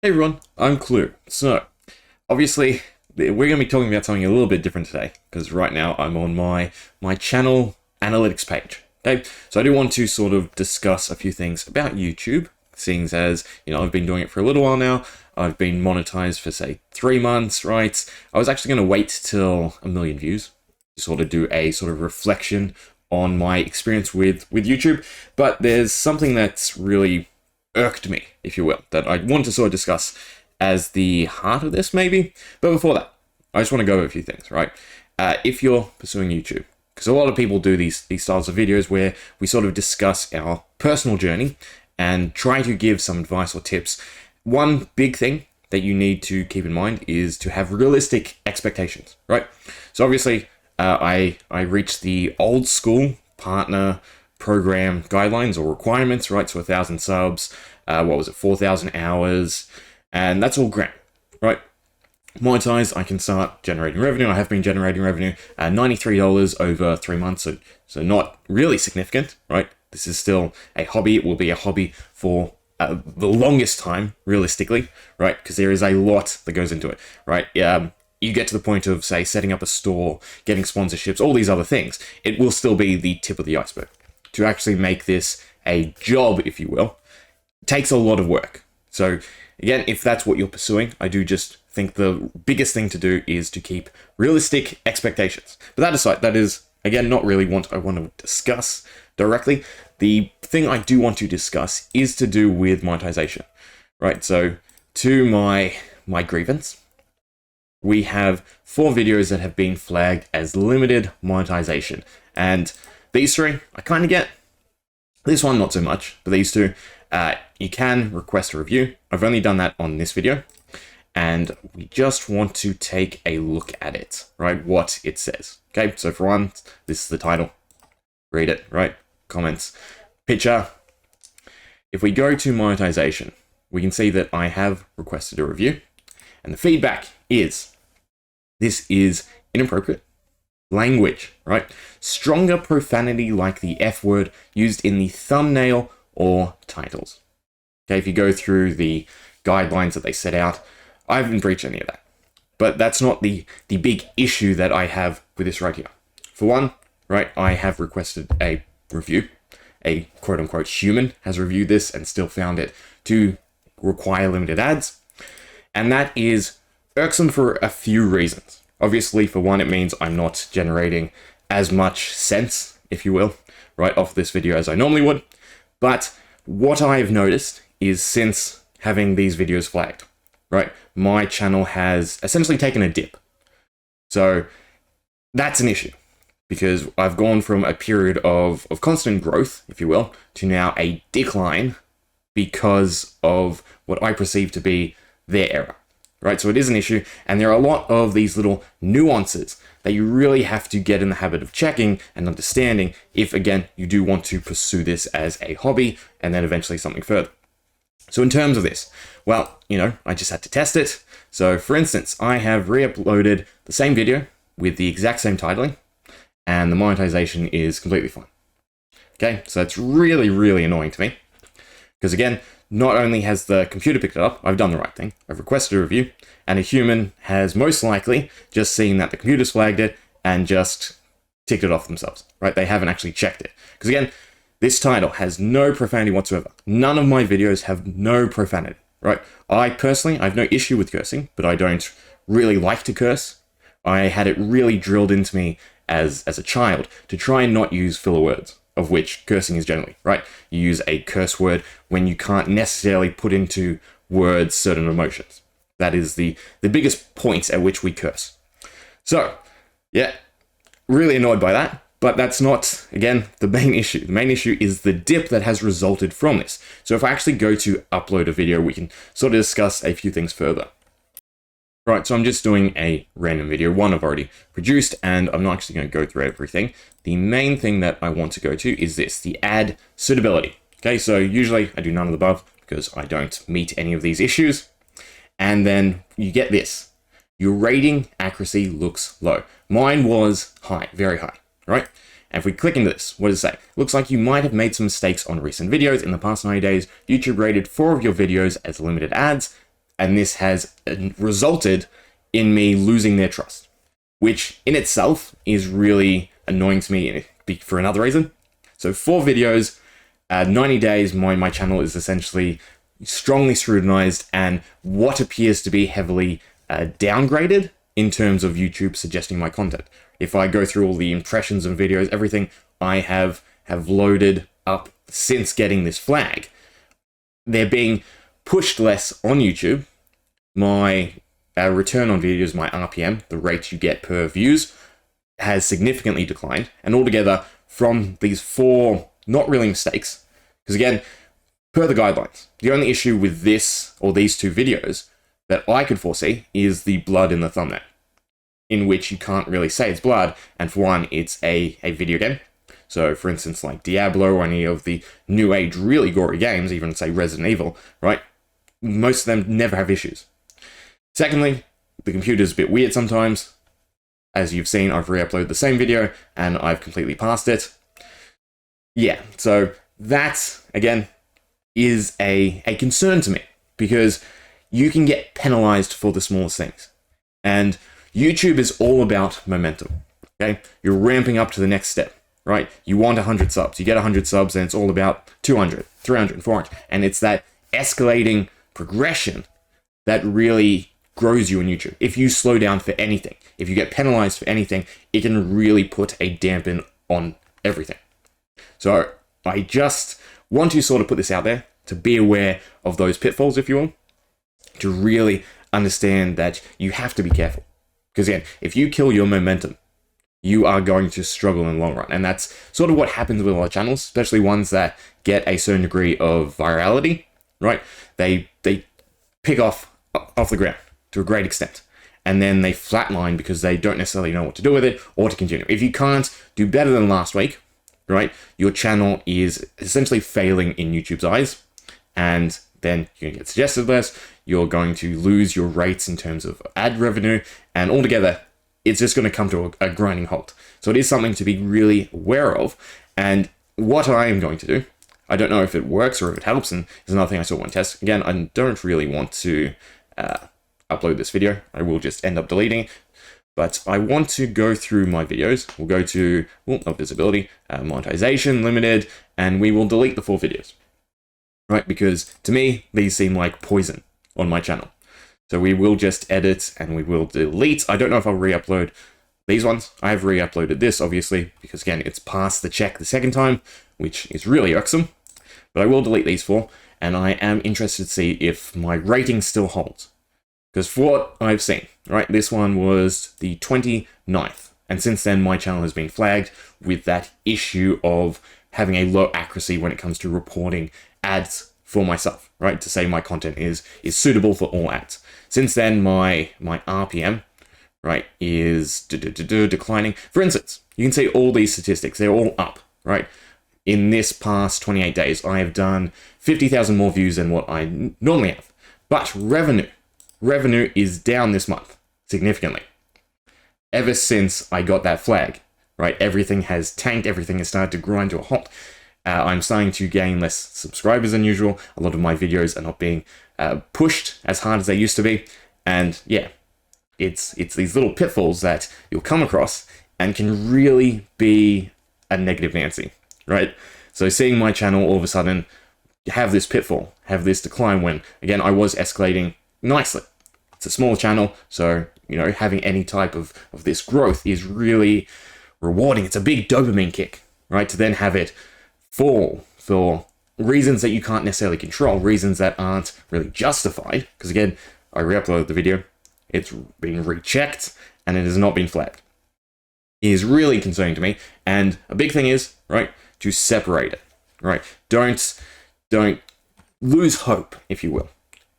Hey everyone, I'm Clue. So, obviously, we're going to be talking about something a little bit different today, because right now I'm on my channel analytics page. Okay, so I do want to sort of discuss a few things about YouTube, seeing as, I've been doing it for a little while now. I've been monetized for, say, 3 months, right? I was actually going to wait till 1 million views to sort of do a sort of reflection on my experience with YouTube, but there's something that's really irked me, if you will, that I want to sort of discuss as the heart of this, maybe. But before that, I just want to go over a few things, right? If you're pursuing YouTube, because a lot of people do these styles of videos where we sort of discuss our personal journey and try to give some advice or tips. One big thing that you need to keep in mind is to have realistic expectations, right? So obviously, I reached the old school partner program guidelines or requirements, right? So 1,000 subs, 4,000 hours, and that's all great, right? Monetized, I can start generating revenue. I have been generating revenue, $93 over 3 months, so not really significant, right? This is still a hobby. It will be a hobby for the longest time, realistically, right? Because there is a lot that goes into it, right? You get to the point of, say, setting up a store, getting sponsorships, all these other things. It will still be the tip of the iceberg. To actually make this a job, if you will, takes a lot of work. So again, if that's what you're pursuing, I do just think the biggest thing to do is to keep realistic expectations. But that aside, that is, again, not really what I want to discuss directly. The thing I do want to discuss is to do with monetization, right? So to my grievance, we have 4 videos that have been flagged as limited monetization. And these 3, I kind of get. This one, not so much, but these 2, you can request a review. I've only done that on this video, and we just want to take a look at it, right? What it says. Okay, so for one, this is the title. Read it, right? Comments. Picture. If we go to monetization, we can see that I have requested a review, and the feedback is, this is inappropriate language, right? Stronger profanity like the F word used in the thumbnail or titles. Okay, if you go through the guidelines that they set out, I haven't breached any of that. But that's not the big issue that I have with this right here. For one, right, I have requested a review. A quote-unquote human has reviewed this and still found it to require limited ads. And that is irksome for a few reasons. Obviously, for one, it means I'm not generating as much sense, if you will, right, off this video as I normally would. But what I've noticed is since having these videos flagged, right, my channel has essentially taken a dip. So that's an issue, because I've gone from a period of constant growth, if you will, to now a decline because of what I perceive to be their error. Right, so it is an issue, and there are a lot of these little nuances that you really have to get in the habit of checking and understanding if, again, you do want to pursue this as a hobby and then eventually something further. So in terms of this, well, I just had to test it. So for instance, I have re-uploaded the same video with the exact same titling, and the monetization is completely fine. Okay, so that's really, really annoying to me, because again, not only has the computer picked it up, I've done the right thing. I've requested a review, and a human has most likely just seen that the computer's flagged it and just ticked it off themselves, right? They haven't actually checked it. Because again, this title has no profanity whatsoever. None of my videos have no profanity, right? I personally, I have no issue with cursing, but I don't really like to curse. I had it really drilled into me as a child to try and not use filler words, of which cursing is generally, right? You use a curse word when you can't necessarily put into words certain emotions. That is the biggest point at which we curse. So, yeah, really annoyed by that, but that's not, again, the main issue. The main issue is the dip that has resulted from this. So if I actually go to upload a video, we can sort of discuss a few things further. Right, so I'm just doing a random video, one I've already produced, and I'm not actually going to go through everything. The main thing that I want to go to is this, the ad suitability. Okay, so usually I do none of the above because I don't meet any of these issues. And then you get this, your rating accuracy looks low. Mine was high, very high, right? And if we click into this, what does it say? Looks like you might have made some mistakes on recent videos. In the past 90 days, YouTube rated 4 of your videos as limited ads. and this has resulted in me losing their trust, which in itself is really annoying to me for another reason. So 4 videos, 90 days, my channel is essentially strongly scrutinized and what appears to be heavily downgraded in terms of YouTube suggesting my content. If I go through all the impressions and videos, everything I have loaded up since getting this flag, they're being pushed less on YouTube. My return on videos, my RPM, the rate you get per views, has significantly declined. And altogether, from these 4, not really mistakes, because again, per the guidelines, the only issue with this or these 2 videos that I could foresee is the blood in the thumbnail, in which you can't really say it's blood, and for one, it's a video game. So, for instance, like Diablo or any of the new age really gory games, even say Resident Evil, right? Most of them never have issues. Secondly, the computer's a bit weird sometimes. As you've seen, I've re-uploaded the same video and I've completely passed it. Yeah, so that, again, is a concern to me because you can get penalized for the smallest things. And YouTube is all about momentum, okay? You're ramping up to the next step, right? You want 100 subs. You get 100 subs and it's all about 200, 300, 400. And it's that escalating progression that really grows you in YouTube. If you slow down for anything, if you get penalized for anything, it can really put a dampen on everything. So I just want to sort of put this out there to be aware of those pitfalls, if you will, to really understand that you have to be careful. Because again, if you kill your momentum, you are going to struggle in the long run. And that's sort of what happens with a lot of channels, especially ones that get a certain degree of virality, right? They pick off the ground to a great extent. And then they flatline because they don't necessarily know what to do with it or to continue. If you can't do better than last week, right, your channel is essentially failing in YouTube's eyes. And then you're going to get suggested less. You're going to lose your rates in terms of ad revenue. And altogether, it's just going to come to a grinding halt. So it is something to be really aware of. And what I am going to do, I don't know if it works or if it helps. And there's another thing I still want to test. Again, I don't really want to upload this video. I will just end up deleting it. But I want to go through my videos. We'll go to visibility, monetization, limited, and we will delete the 4 videos. Right? Because to me, these seem like poison on my channel. So we will just edit and we will delete. I don't know if I'll re-upload these ones. I have re-uploaded this, obviously, because again, it's passed the check the second time, which is really irksome. But I will delete these 4, and I am interested to see if my rating still holds. Because for what I've seen, right, this one was the 29th. And since then, my channel has been flagged with that issue of having a low accuracy when it comes to reporting ads for myself, right? To say my content is suitable for all ads. Since then, my RPM, right, is declining. For instance, you can see all these statistics. They're all up, right? In this past 28 days, I have done 50,000 more views than what I normally have. But revenue is down this month significantly. Ever since I got that flag, right, everything has tanked, everything has started to grind to a halt. I'm starting to gain less subscribers than usual. A lot of my videos are not being pushed as hard as they used to be. And yeah, it's these little pitfalls that you'll come across and can really be a negative Nancy, right? So seeing my channel all of a sudden have this pitfall, have this decline when, again, I was escalating nicely. It's a small channel, so, you know, having any type of this growth is really rewarding. It's a big dopamine kick, right? To then have it fall for reasons that you can't necessarily control, reasons that aren't really justified. Because again, I re-uploaded the video, it's been rechecked, and it has not been flagged. It is really concerning to me. And a big thing is, right, to separate it, right? Don't lose hope, if you will.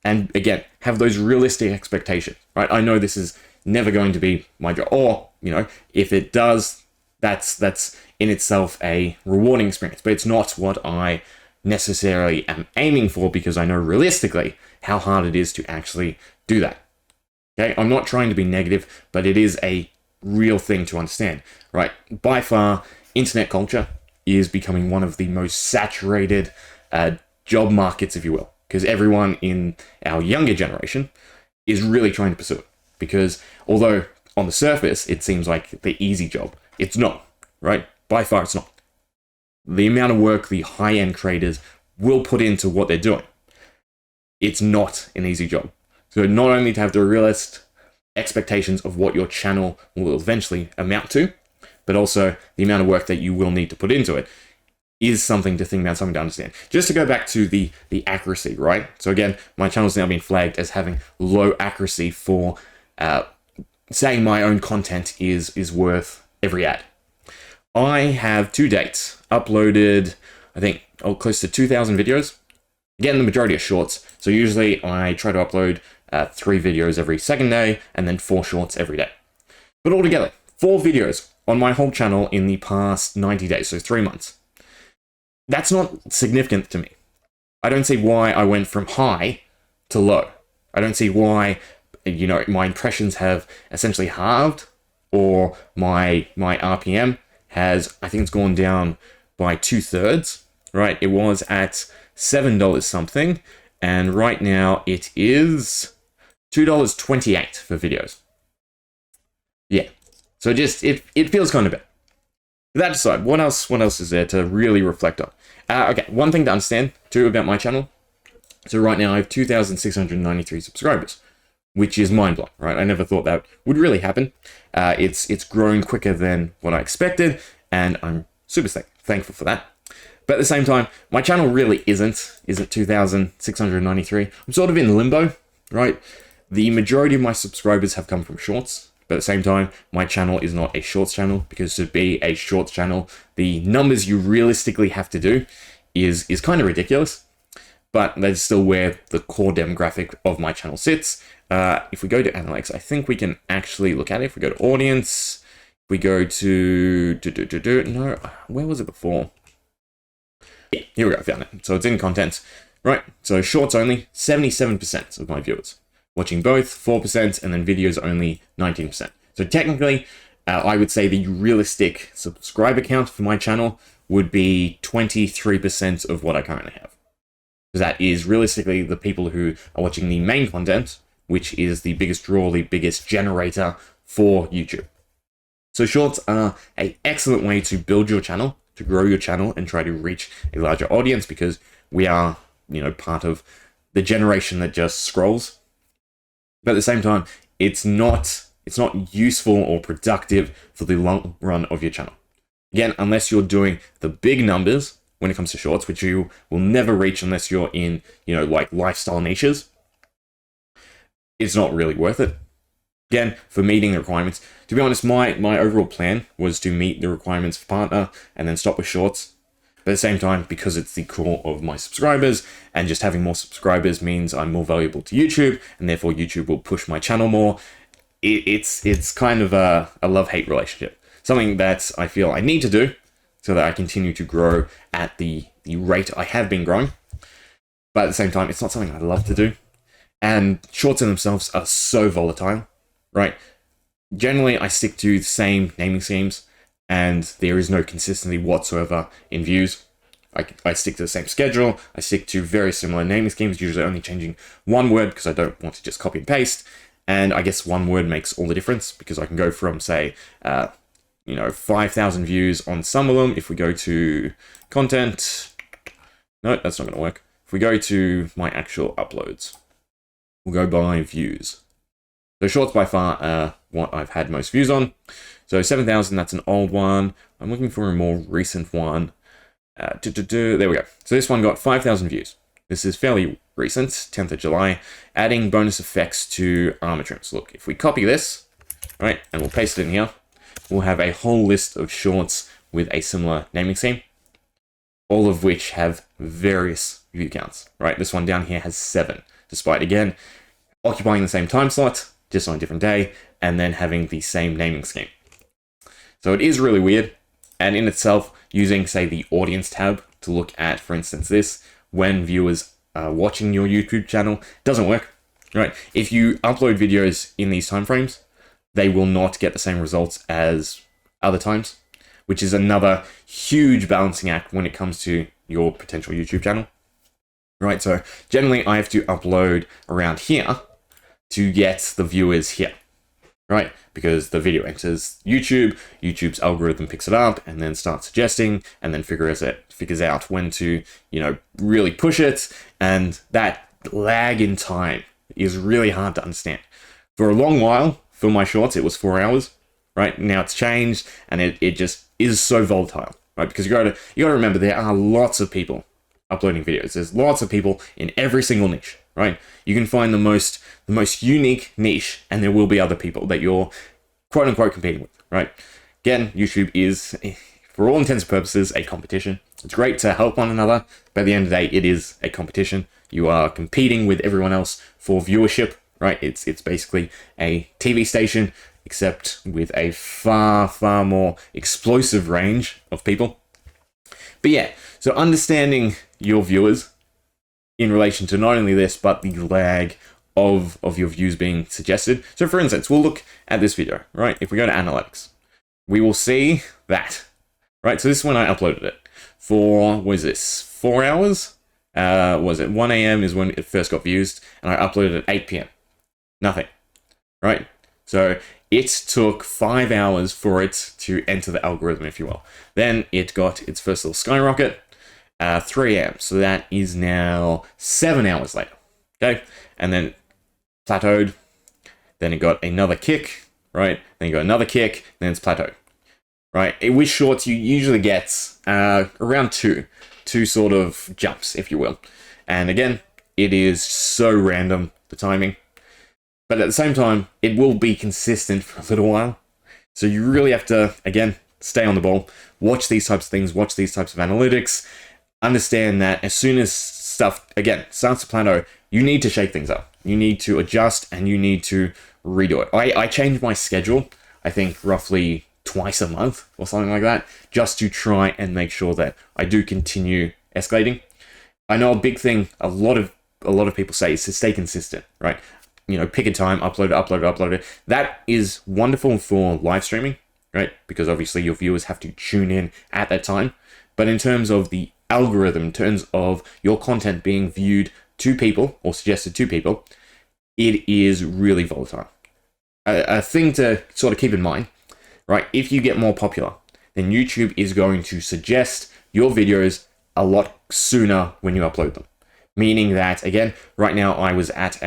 And again, have those realistic expectations, right? I know this is never going to be my job, or, you know, if it does, that's in itself a rewarding experience, but it's not what I necessarily am aiming for, because I know realistically how hard it is to actually do that. Okay, I'm not trying to be negative, but it is a real thing to understand, right? By far, internet culture is becoming one of the most saturated job markets, if you will, because everyone in our younger generation is really trying to pursue it. Because although on the surface it seems like the easy job, it's not, right? By far it's not. The amount of work the high-end creators will put into what they're doing, it's not an easy job. So not only to have the realist expectations of what your channel will eventually amount to, but also the amount of work that you will need to put into it is something to think about, something to understand. Just to go back to the accuracy, right? So again, my channel's now been flagged as having low accuracy for saying my own content is worth every ad. I have to date uploaded, I think, close to 2,000 videos. Again, the majority are shorts. So usually I try to upload 3 videos every second day and then 4 shorts every day. But altogether, 4 videos on my whole channel in the past 90 days, so 3 months. That's not significant to me. I don't see why I went from high to low. I don't see why, you know, my impressions have essentially halved, or my RPM has, I think it's gone down by 2/3, right? It was at $7 something, and right now it is $2.28 for videos. Yeah, so just, it feels kind of bad. That aside, what else is there to really reflect on? Okay, one thing to understand too about my channel. So right now I have 2,693 subscribers, which is mind-blowing, right? I never thought that would really happen. It's grown quicker than what I expected, and I'm super thankful for that. But at the same time, my channel really isn't 2,693. I'm sort of in limbo, right? The majority of my subscribers have come from shorts, but at the same time, my channel is not a shorts channel, because to be a shorts channel, the numbers you realistically have to do is kind of ridiculous. But that's still where the core demographic of my channel sits. If we go to analytics, I think we can actually look at it. If we go to audience, if we go to, no, where was it before? Yeah, here we go, I found it. So it's in content, right? So shorts only, 77% of my viewers. Watching both, 4%, and then videos only 19%. So technically, I would say the realistic subscriber count for my channel would be 23% of what I currently have. That is realistically the people who are watching the main content, which is the biggest draw, the biggest generator for YouTube. So shorts are an excellent way to build your channel, to grow your channel, and try to reach a larger audience, because we are, you know, part of the generation that just scrolls. But at the same time, it's not useful or productive for the long run of your channel. Again, unless you're doing the big numbers when it comes to shorts, which you will never reach unless you're in, you know, like lifestyle niches, it's not really worth it. Again, for meeting the requirements, to be honest, my overall plan was to meet the requirements for partner and then stop with shorts. But at the same time, because it's the core of my subscribers, and just having more subscribers means I'm more valuable to YouTube, and therefore YouTube will push my channel more. It's kind of a love-hate relationship. Something that I feel I need to do so that I continue to grow at the rate I have been growing. But at the same time, it's not something I love to do. And shorts in themselves are so volatile, right? Generally, I stick to the same naming schemes, and there is no consistency whatsoever in views. I stick to the same schedule. I stick to very similar naming schemes, usually only changing one word because I don't want to just copy and paste. And I guess one word makes all the difference, because I can go from, say, 5,000 views on some of them. If we go to content, no, that's not going to work. If we go to my actual uploads, we'll go by views. So shorts by far are what I've had most views on. So 7,000, that's an old one. I'm looking for a more recent one. There we go. So this one got 5,000 views. This is fairly recent, 10th of July, adding bonus effects to armor trims. Look, if we copy this, right, and we'll paste it in here, we'll have a whole list of shorts with a similar naming scheme, all of which have various view counts, right? This one down here has 7, despite, again, occupying the same time slot, just on a different day, and then having the same naming scheme. So it is really weird, and in itself, using, say, the audience tab to look at, for instance, this, when viewers are watching your YouTube channel, doesn't work, right? If you upload videos in these timeframes, they will not get the same results as other times, which is another huge balancing act when it comes to your potential YouTube channel, right? So generally I have to upload around here to get the viewers here, right? Because the video enters YouTube, YouTube's algorithm picks it up and then starts suggesting and then figures out when to, really push it. And that lag in time is really hard to understand. For a long while, for my shorts, it was 4 hours, right? Now it's changed and it just is so volatile, right? Because you gotta remember there are lots of people uploading videos. There's lots of people in every single niche, right? You can find the most unique niche and there will be other people that you're quote unquote competing with, right? Again, YouTube is, for all intents and purposes, a competition. It's great to help one another, but at the end of the day, it is a competition. You are competing with everyone else for viewership, right? It's basically a TV station, except with a far, far more explosive range of people. But yeah, so understanding your viewers in relation to not only this, but the lag of your views being suggested. So for instance, we'll look at this video, right? If we go to analytics, we will see that, right? So this is when I uploaded it for, what is this, 4 hours? Was it 1 a.m. is when it first got views, and I uploaded at 8 p.m. Nothing, right? So it took 5 hours for it to enter the algorithm, if you will. Then it got its first little skyrocket, 3 a.m. So that is now 7 hours later, okay? And then plateaued, then it got another kick, right? Then you got another kick, then it's plateaued, right? With shorts, you usually get around two sort of jumps, if you will. And again, it is so random, the timing. But at the same time, it will be consistent for a little while. So you really have to, again, stay on the ball, watch these types of things, watch these types of analytics, understand that as soon as stuff, again, starts to plateau, you need to shake things up. You need to adjust and you need to redo it. I change my schedule, I think roughly twice a month or something like that, just to try and make sure that I do continue escalating. I know a big thing a lot of people say is to stay consistent, right? Pick a time, upload it. That is wonderful for live streaming, right? Because obviously your viewers have to tune in at that time. But in terms of the algorithm, in terms of your content being viewed to people or suggested to people, it is really volatile. A thing to sort of keep in mind, right? If you get more popular, then YouTube is going to suggest your videos a lot sooner when you upload them. Meaning that, again, right now I was at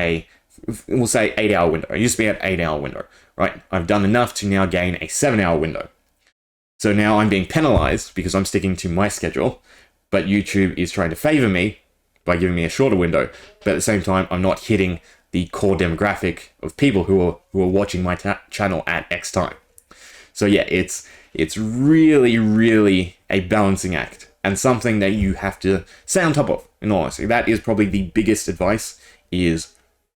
we'll say 8 hour window. I used to be at 8 hour window, right? I've done enough to now gain a 7 hour window. So now I'm being penalized because I'm sticking to my schedule, but YouTube is trying to favor me by giving me a shorter window. But at the same time, I'm not hitting the core demographic of people who are watching my channel at X time. So yeah, it's really, really a balancing act and something that you have to stay on top of, in all honesty. That is probably the biggest advice, is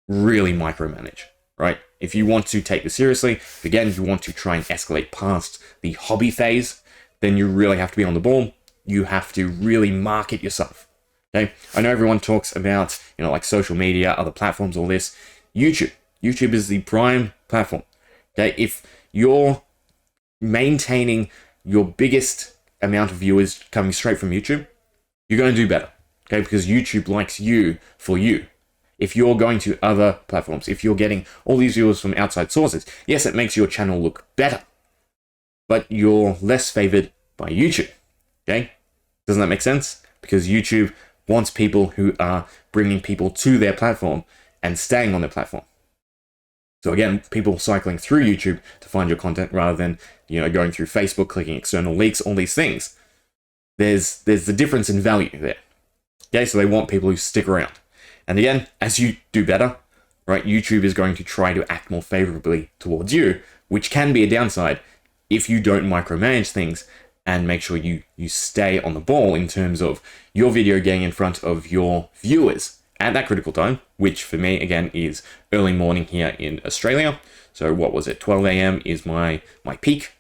really micromanage, right? If you want to take this seriously, again, if you want to try and escalate past the hobby phase, then you really have to be on the ball. You have to really market yourself, okay? I know everyone talks about, like social media, other platforms, all this. YouTube is the prime platform, okay? If you're maintaining your biggest amount of viewers coming straight from YouTube, you're going to do better, okay? Because YouTube likes you for you. If you're going to other platforms, if you're getting all these viewers from outside sources, yes, it makes your channel look better, but you're less favored by YouTube, okay? Doesn't that make sense? Because YouTube wants people who are bringing people to their platform and staying on their platform. So again, people cycling through YouTube to find your content rather than, going through Facebook, clicking external links, all these things. There's the difference in value there. Okay, so they want people who stick around. And again, as you do better, right, YouTube is going to try to act more favorably towards you, which can be a downside if you don't micromanage things and make sure you stay on the ball in terms of your video getting in front of your viewers at that critical time, which for me, again, is early morning here in Australia. So what was it? 12 a.m. is my peak.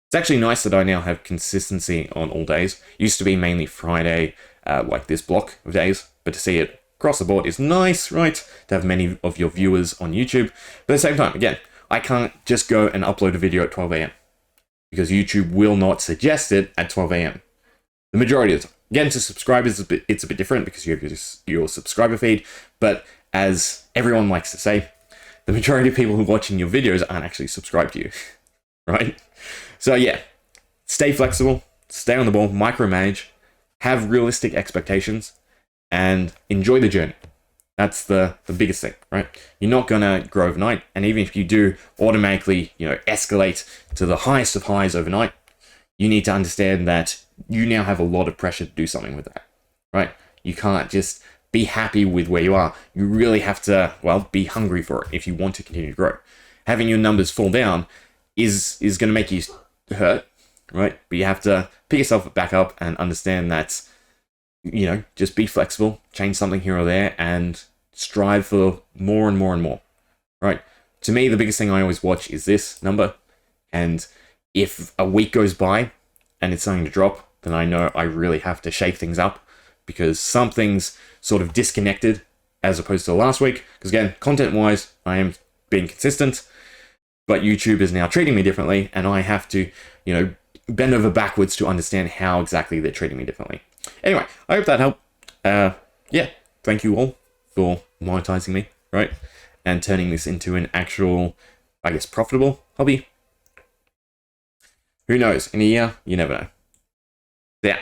It's actually nice that I now have consistency on all days. Used to be mainly Friday, like this block of days, but to see it across the board is nice, right? To have many of your viewers on YouTube. But at the same time, again, I can't just go and upload a video at 12 a.m. because YouTube will not suggest it at 12 a.m. the majority of the time. Again, to subscribers, it's a bit different because you have your subscriber feed, but as everyone likes to say, the majority of people who are watching your videos aren't actually subscribed to you, right? So yeah, stay flexible, stay on the ball, micromanage, have realistic expectations, and enjoy the journey. That's the biggest thing, right? You're not gonna grow overnight, and even if you do automatically, escalate to the highest of highs overnight, you need to understand that you now have a lot of pressure to do something with that, right? You can't just be happy with where you are. You really have to, well, be hungry for it if you want to continue to grow. Having your numbers fall down is going to make you hurt, right? But you have to pick yourself back up and understand that, just be flexible, change something here or there, and strive for more and more and more, right? To me, the biggest thing I always watch is this number, and if a week goes by and it's starting to drop, then I know I really have to shake things up because something's sort of disconnected as opposed to last week. Because again, content-wise, I am being consistent, but YouTube is now treating me differently, and I have to, bend over backwards to understand how exactly they're treating me differently. Anyway, I hope that helped. Yeah, thank you all for monetizing me, right? And turning this into an actual, I guess, profitable hobby. Who knows? In a year, you never know. Yeah.